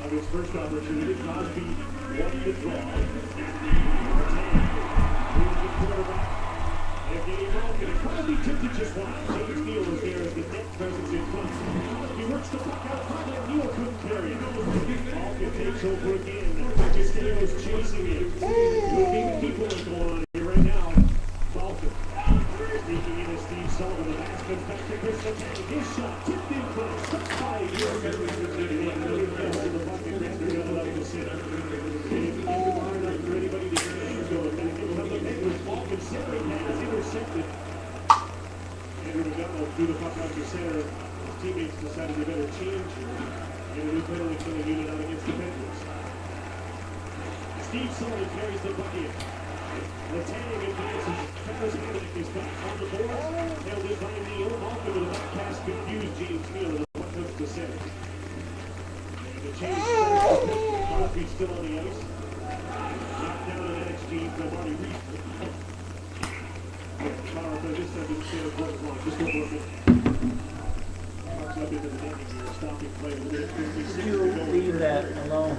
of his first opportunity. Crosby won the draw. Here's the quarterback. Evgeny Malkin. And Crosby tipped it just wide. James Neal was there as the net presence in front. Crosby works the puck out front and Neal couldn't carry it. Malkin takes over again. Castellanos chasing it. Looking people are going on here right now. Malkin sneaking into Steve Sullivan. The batsman back to Chris Letang. His shot tipped in front. Stopped by here. The bucket Render got it up to center. It's hard enough for anybody to get hands going. But it comes up the head with Malkin centering pass intercepted. Andrew McDonald threw the puck out to center. His teammates decided they better change here. And a new penalty killing unit out against the Penguins. Steve Sullivan carries the puck in. Letang advances. Travis Hamonic is back on the board. Held in by Neal. Malkin with a back pass confused James Neal and the puck comes to center. And the change starts to pick. Crosby's still on the ice. Knocked down an NXG from Marty Reed. Power play this time didn't stay on board as long. Just over a minute. Puck's up into the netting here. Stopping play with a minute 56 to go. Leave that alone.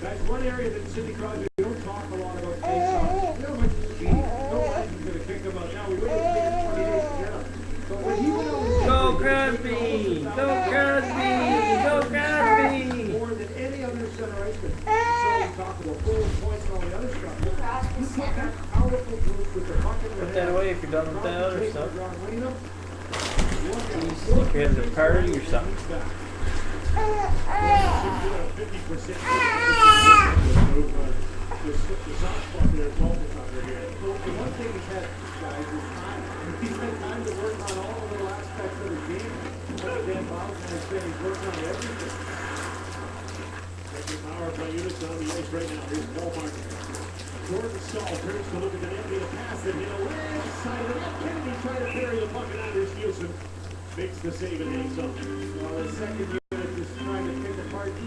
That's one area that Sidney Crosby, we don't talk a lot about face-offs. You know how much speed, no license going to kick him out. Now, we would have played 20 days together. But when he went over the Go Crosby! Go Crosby! Go Crosby! more than any other center iceman. So we talk about full points and all the other stuff. You put that powerful group with the puck in the Put that away if you're done with that other stuff. Jeez, Look, you're having a party or something. 50% the soft spot there is multiple here. Well, the one thing he's had, guys, is time. He's had time to work on all the little aspects of his game. But Dan Bowden has said he's working on everything. Second power play units on the ice right now. Here's Walmart. Jordan Stahl turns to look at the net, made a pass that hit a left side of the net. Kennedy trying to bury the puck, and Anders Nielsen makes the save and hangs up. Well, the second unit is trying to pick apart the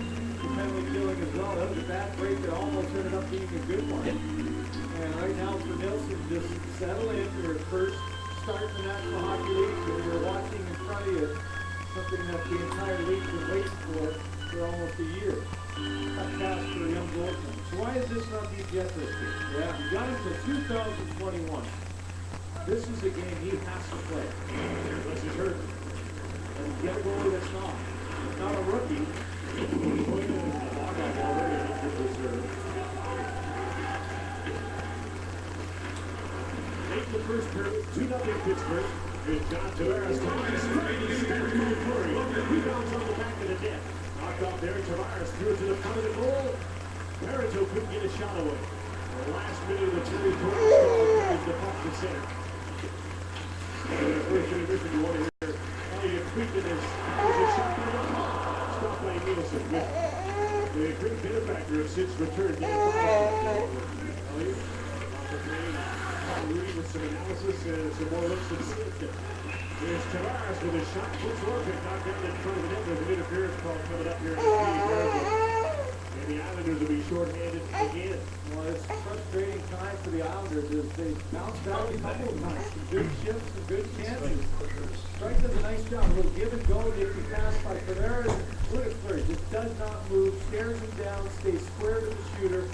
penalty killing as well. That was a bad break that almost ended up being a good one. And right now for Nielsen, just settle in for your first start in the National Hockey League. And you're watching in front of you something that the entire league's been waiting for almost a year. Tough task for a young goaltender. So why is this not the jet this year? Yeah, he got him to 2021. This is a game he has to play. Unless he's hurt. And get a goalie that's not. He's not a rookie. He's going to log off already on the reserve. Late the first period, 2-0 Pittsburgh. With John Tavares coming straight to Stephen Curry. Rebounds on the back of the net. Knocked off there. Tavares threw it to the front of the goal. Parenteau couldn't get a shot away. The last minute of the territory, carries the puck to center. First intermission, you want to hear Elliott Friedman is a shot by the top. Stopped by Nielsen. The great benefactor of Sid's return. Elliott. Rudy with some analysis and some more looks at Sid. There's Tavares with a shot. Puts Orpik knocked down in front of the net. There's an interference call coming up here in the and the Islanders will be shorthanded again. Well, it's a frustrating time for the Islanders as they bounce back a couple of times. Some good shifts, some good chances. Strike does a nice job. A little give and go. Nifty pass by Tavares. Look at Fleury. Just does not move. Stares him down. Stays square to the shooter.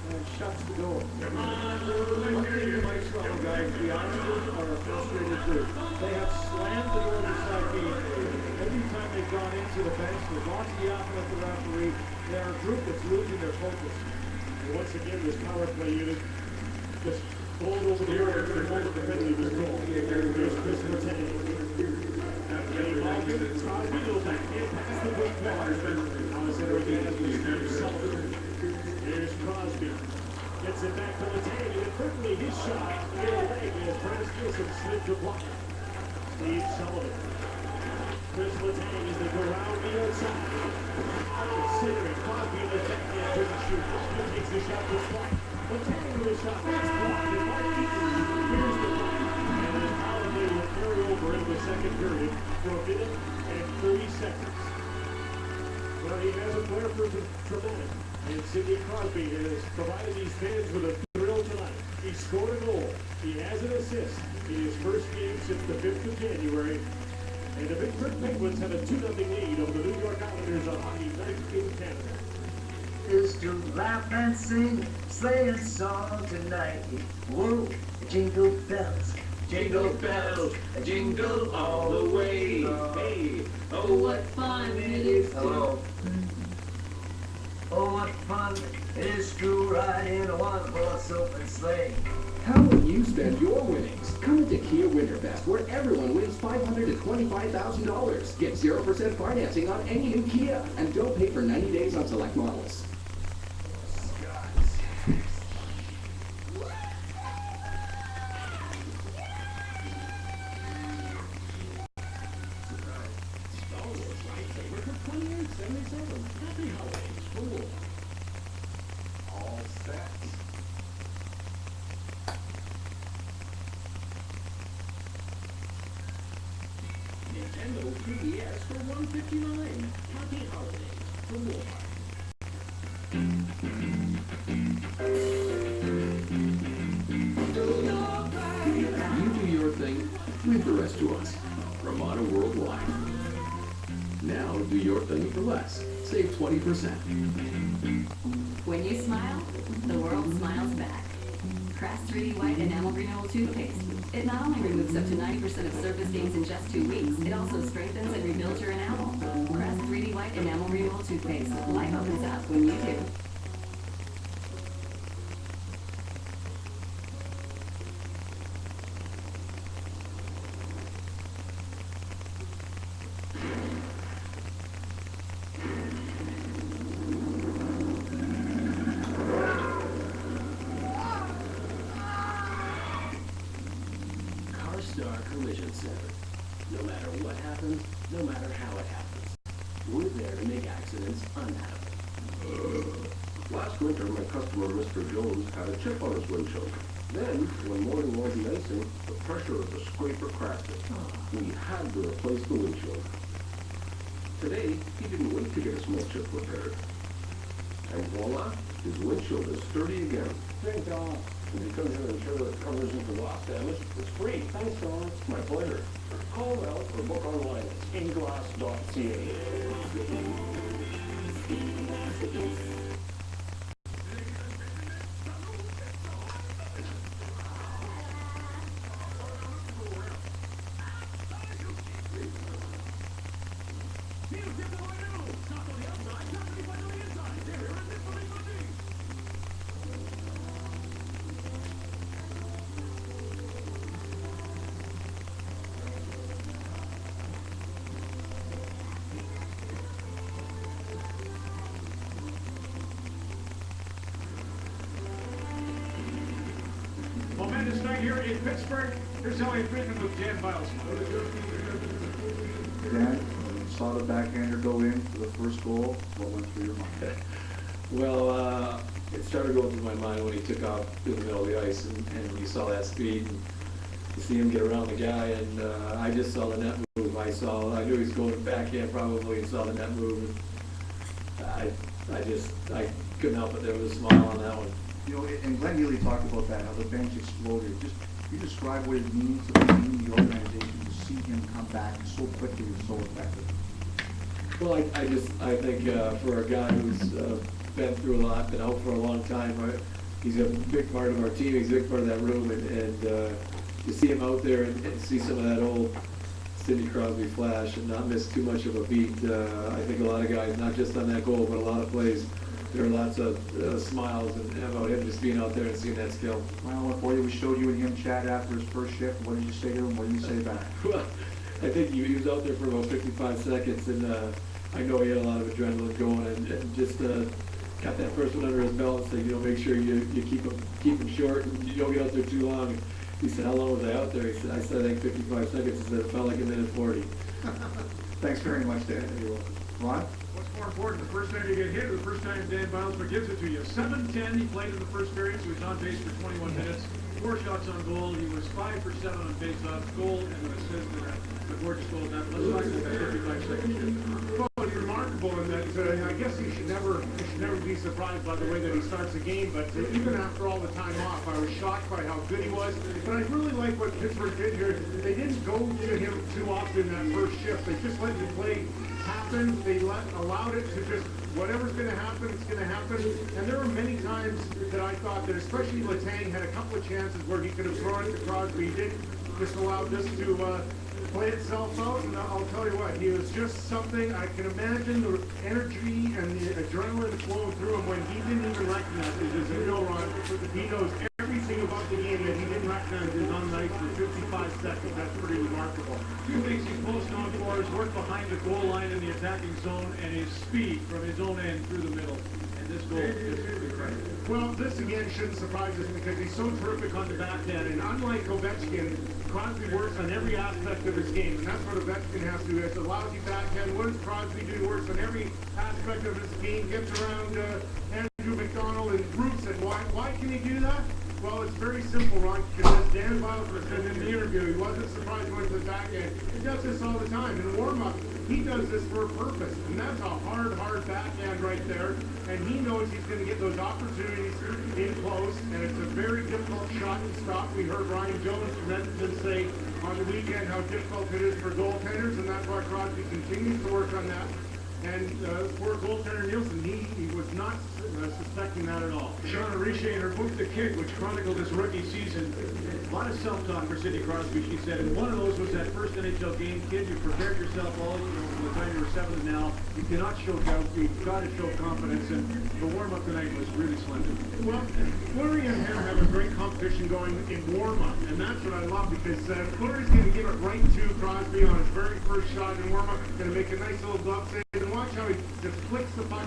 And shuts the door. One thing you might struggle, guys, the Islanders are a frustrated group. They have slammed the door beside me. Every time they've gone into the bench, they've gone to yapping at the referee. They're a group that's losing their focus. And once again, this power play unit just rolled over the earth the moment the penalty was called. Here's Chris Letang. Getting Malkin, Crosby, little backhand past the blue bar. On the center again, Steve Sullivan. Here's Crosby. Gets it back to Letang, and quickly his shot in a leg as Brandon Nielsen slipped to block. Steve Sullivan. Chris Letang as they go around the outside. Considering Crosby in the backhand doesn't shoot. Crosby takes the shot to spot. Letang with a shot. That's blocked. And Mark Eaton here's the block. And then Holiday will carry over in the second period for a minute and 30 seconds. Well, he has a player for dramatic. And Sidney Crosby has provided these fans with a thrill tonight. He scored a goal. He has an assist in his first game since the 5th of January. And the Pittsburgh Penguins have a 2-0 lead over the New York Islanders on hockey night in Canada. Is to laugh and sing, sleighing song tonight. Whoa, jingle bells, jingle all the way. Hey, oh what fun it is to. Oh what fun it is to ride in a one-horse open sleigh. How will you spend your winnings? Come to Kia Winterfest, where everyone wins $500 to $25,000. Get 0% financing on any new Kia, and don't pay for 90 days on select models. Nintendo 3DS for $159. Happy holidays for more. You do your thing, leave the rest to us. Ramada Worldwide. Now do your thing for less. Save 20%. When you smile, the world smiles back. Crest 3D White Enamel Renewal Toothpaste. It not only removes up to 90% of surface stains in just 2 weeks, it also strengthens and rebuilds your enamel. Crest 3D White Enamel Renewal Toothpaste. Life opens up when you do. Star Collision Center. No matter what happens, no matter how it happens, we're there to make accidents unhappen. Last winter, my customer, Mr. Jones, had a chip on his windshield. Then, when morning wasn't icing, the pressure of the scraper cracked it. We had to replace the windshield. Today, he didn't wait to get a small chip repaired. And voila, his windshield is sturdy again. Thank God. And because your insurance covers you for loss damage, it's free. Thanks, Sean. My pleasure. Call now or book online at inglass.ca. Momentous night here in Pittsburgh. Here's Elliot Friedman with Dan Biles. Dan, when you saw the backhander go in for the first goal, what went through your mind? Well, it started going through my mind when he took off in the middle of the ice, and you saw that speed, and you see him get around the guy, and I just saw the net move. I knew he was going backhand probably, and saw the net move. And I couldn't help it. There was a smile on that one. You know, and Glenn Healy talked about that, how the bench exploded. Just, you describe what it means to the team, the organization, to see him come back so quickly and so effectively. Well, I think for a guy who's been through a lot, been out for a long time, he's a big part of our team. He's a big part of that room, and to see him out there and see some of that old Sidney Crosby flash and not miss too much of a beat. I think a lot of guys, not just on that goal, but a lot of plays, there are lots of smiles and about him just being out there and seeing that skill. Well, for you, we showed you and him chat after his first shift. What did you say to him? What did you say back? Well, I think he was out there for about 55 seconds, and I know he had a lot of adrenaline going, and just got that first one under his belt and said, make sure you keep him short and you don't get out there too long. He said, how long was I out there? He said, I think 55 seconds. He said, it felt like a minute 40. Thanks very much, Dan. You're welcome. Ron? What's more important, the first time you get hit or the first time Dan Bilesma gives it to you? 7-10, he played in the first period, so he was on base for 21 minutes. 4 shots on goal. He was 5 for 7 on face-offs, goal, and an assist, and a gorgeous goal. Now, let's talk about that 55-second shift. Well, it's remarkable in that I guess you should never be surprised by the way that he starts a game, but even after all the time off, I was shocked by how good he was. But I really like what Pittsburgh did here. They didn't go to him too often. in that first shift. They just let the play happen. They allowed it to just, whatever's going to happen, it's going to happen. And there were many times that I thought that, especially Letang had a couple of chances where he could have thrown it to Crosby. He didn't, just allowed this to play itself out. And I'll tell you what, he was just something. I can imagine the energy and the adrenaline flowing through him when he didn't even recognize it. As you know, Ron, he knows everything about the game that he didn't recognize is on the ice for 55 seconds. That's pretty remarkable. Two things he's most known for: his work behind the goal line in the attacking zone and his speed from his own end through the middle. And this goal is incredible. Well, this again shouldn't surprise us because he's so terrific on the backhand. And unlike Ovechkin, Crosby works on every aspect of his game. And that's what Ovechkin has to do. It's a lousy backhand. What does Crosby do? He works on every aspect of his game. Gets around Andrew McDonald and Bruce. And why can he do that? Well, it's very simple, Ron, because as Dan Bowser said in the interview, he wasn't surprised when he went to the backhand. He does this all the time. In warm-up, he does this for a purpose. And that's a hard backhand right there. And he knows he's going to get those opportunities in close. And it's a very difficult shot to stop. We heard Ryan Jones from Edmonton say on the weekend how difficult it is for goaltenders. And that's why Crosby continues to work on that. And poor goaltender Nielsen, he was not suspecting that at all. Sean Ariche, in her book, The Kid, which chronicled his rookie season, a lot of self-talk for Sidney Crosby, she said, and one of those was that first NHL game. Kid, you prepared yourself all, from the time you were 7 to now. You cannot show doubt. You've got to show confidence, and the warm-up tonight was really splendid. Well, Fleury and him have a great competition going in warm-up, and that's what I love, because Fleury's going to give it right to Crosby on his very first shot in warm-up. Going to make a nice little glove save, and watch how he just flicks the puck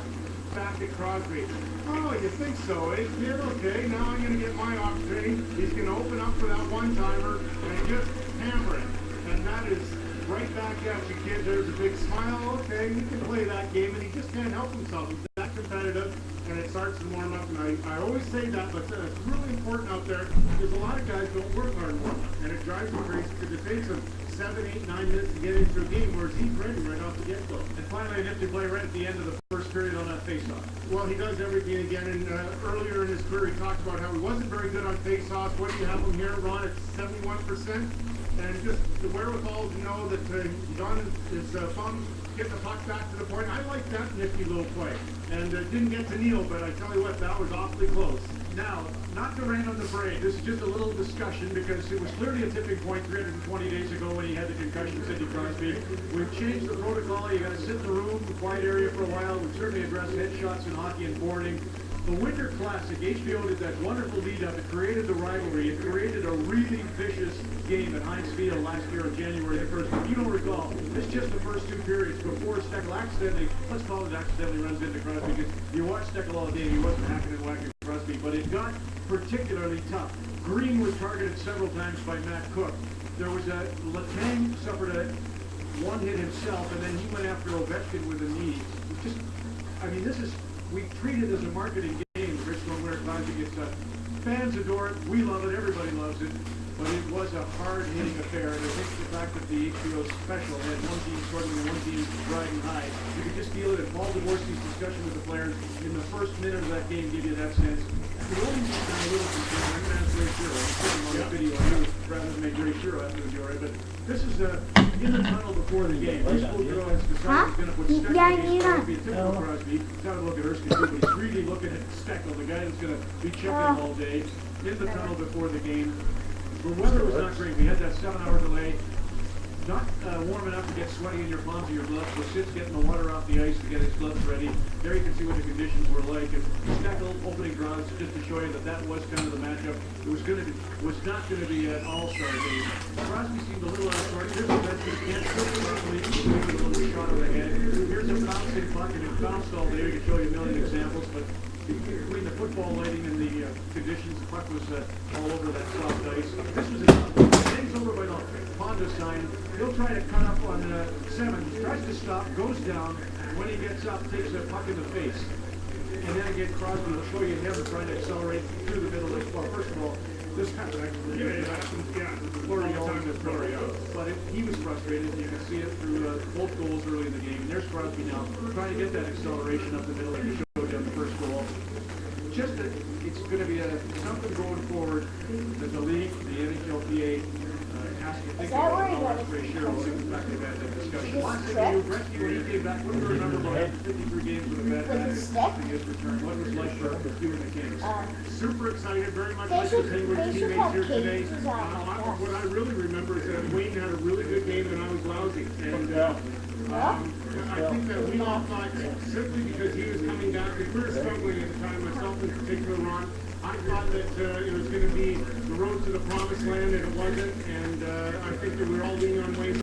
back at Crosby. Oh, you think so, eh? Yeah, okay, now I'm going to get my opportunity. He's going to open up for that one-timer and just hammer it. And that is right back at you, kid. There's a big smile. Okay, you can play that game, and he just can't help himself. He's that competitive, and it starts to warm up. And I always say that, but it's really important out there because a lot of guys don't work hard in warm-up, and it drives them crazy because it takes them 7, 8, 9 minutes to get into a game, whereas he's ready right off the get-go. And finally, an empty play right at the end of the first period on that face-off. Well, he does everything again, and earlier in his career he talked about how he wasn't very good on face-offs. What do you have him here, Ron? It's 71%. And just the wherewithal to know that he's on his thumb, get the puck back to the point. I like that nifty little play. And didn't get to Neil, but I tell you what, that was awfully close. Now, not to rain on the parade, this is just a little discussion because it was clearly a tipping point 320 days ago when he had the concussion, Sidney Crosby. We've changed the protocol. You got to sit in the room, the quiet area for a while. We've certainly addressed headshots in hockey and boarding. The Winter Classic, HBO did that wonderful lead-up. It created the rivalry. It created a really vicious game at Heinz Field last year on January the 1st. If you don't recall, this is just the first 2 periods before Steckel accidentally, let's call it accidentally, runs into Crosby because you watch Steckel all day, he wasn't hacking and whacking Crosby, but it got particularly tough. Green was targeted several times by Matt Cook. There was Letang suffered a one hit himself, and then he went after Ovechkin with a knee. Just, I mean, this is, we treat it as a marketing game, Richmond Winter Classic. It's fans adore it, we love it, everybody loves it, but it was a hard-hitting affair, and I think the fact that the HBO special had one team struggling and one team riding high, you could just feel it. And Paul Dvorsky's discussion with the players in the first minute of that game gave you that sense. The only thing I'm a little concerned, I'm going to ask Ray Shiro, I'm sitting on the video, I knew rather than make Ray Shiro have to enjoy it, but this is in the tunnel before the game. Bruce Boudreau has decided he's going to put Steckel against Crosby, a typical Crosby. He's got to look at Erskine too, but he's really looking at Steckel, the guy that's going to be checking all day, in the tunnel before the game. The weather was not great. We had that 7-hour delay. Not warm enough to get sweaty in your palms of your gloves, so Sid's getting the water off the ice to get his gloves ready. There you can see what the conditions were like. And Steckel opening draws, just to show you that was kind of the matchup. It was not going to be an all-star game. Crosby seemed a little out of sorts. Here's the bench. He can't shoot it properly. He's a little shot over the head. Here's a bouncing puck, and it bounced all day. We could show you a million examples, but between the football lighting and the conditions, the puck was all over that soft ice. This was a hangs over by the Honda sign. He'll try to cut up on 7. He tries to stop, goes down, and when he gets up, takes a puck in the face. And then again, Crosby will show you him trying to accelerate through the middle. Well, first of all, this kind of Fleury time to Fleury out. But he was frustrated. You can see it through both goals early in the game. And there's Crosby now trying to get that acceleration up the middle like he showed you on the first goal. Just that it's going to be something going forward that the league, the NHLPA, has to think about. Ray Shiro, back to last thing you, Gretzky, when he came back, what do you remember about 53 games with a bad back after his return? What was it like for you and the Kings? Super excited, very much like the Penguins teammates here today. What I really remember is that Wayne had a really good game and I was lousy. And I think that we all thought, simply because he was coming back, and we were struggling at the time, myself in particular, Ron, I thought that it was going to be the road to the promised land, and it wasn't. And I think that we were all leaning on Wayne.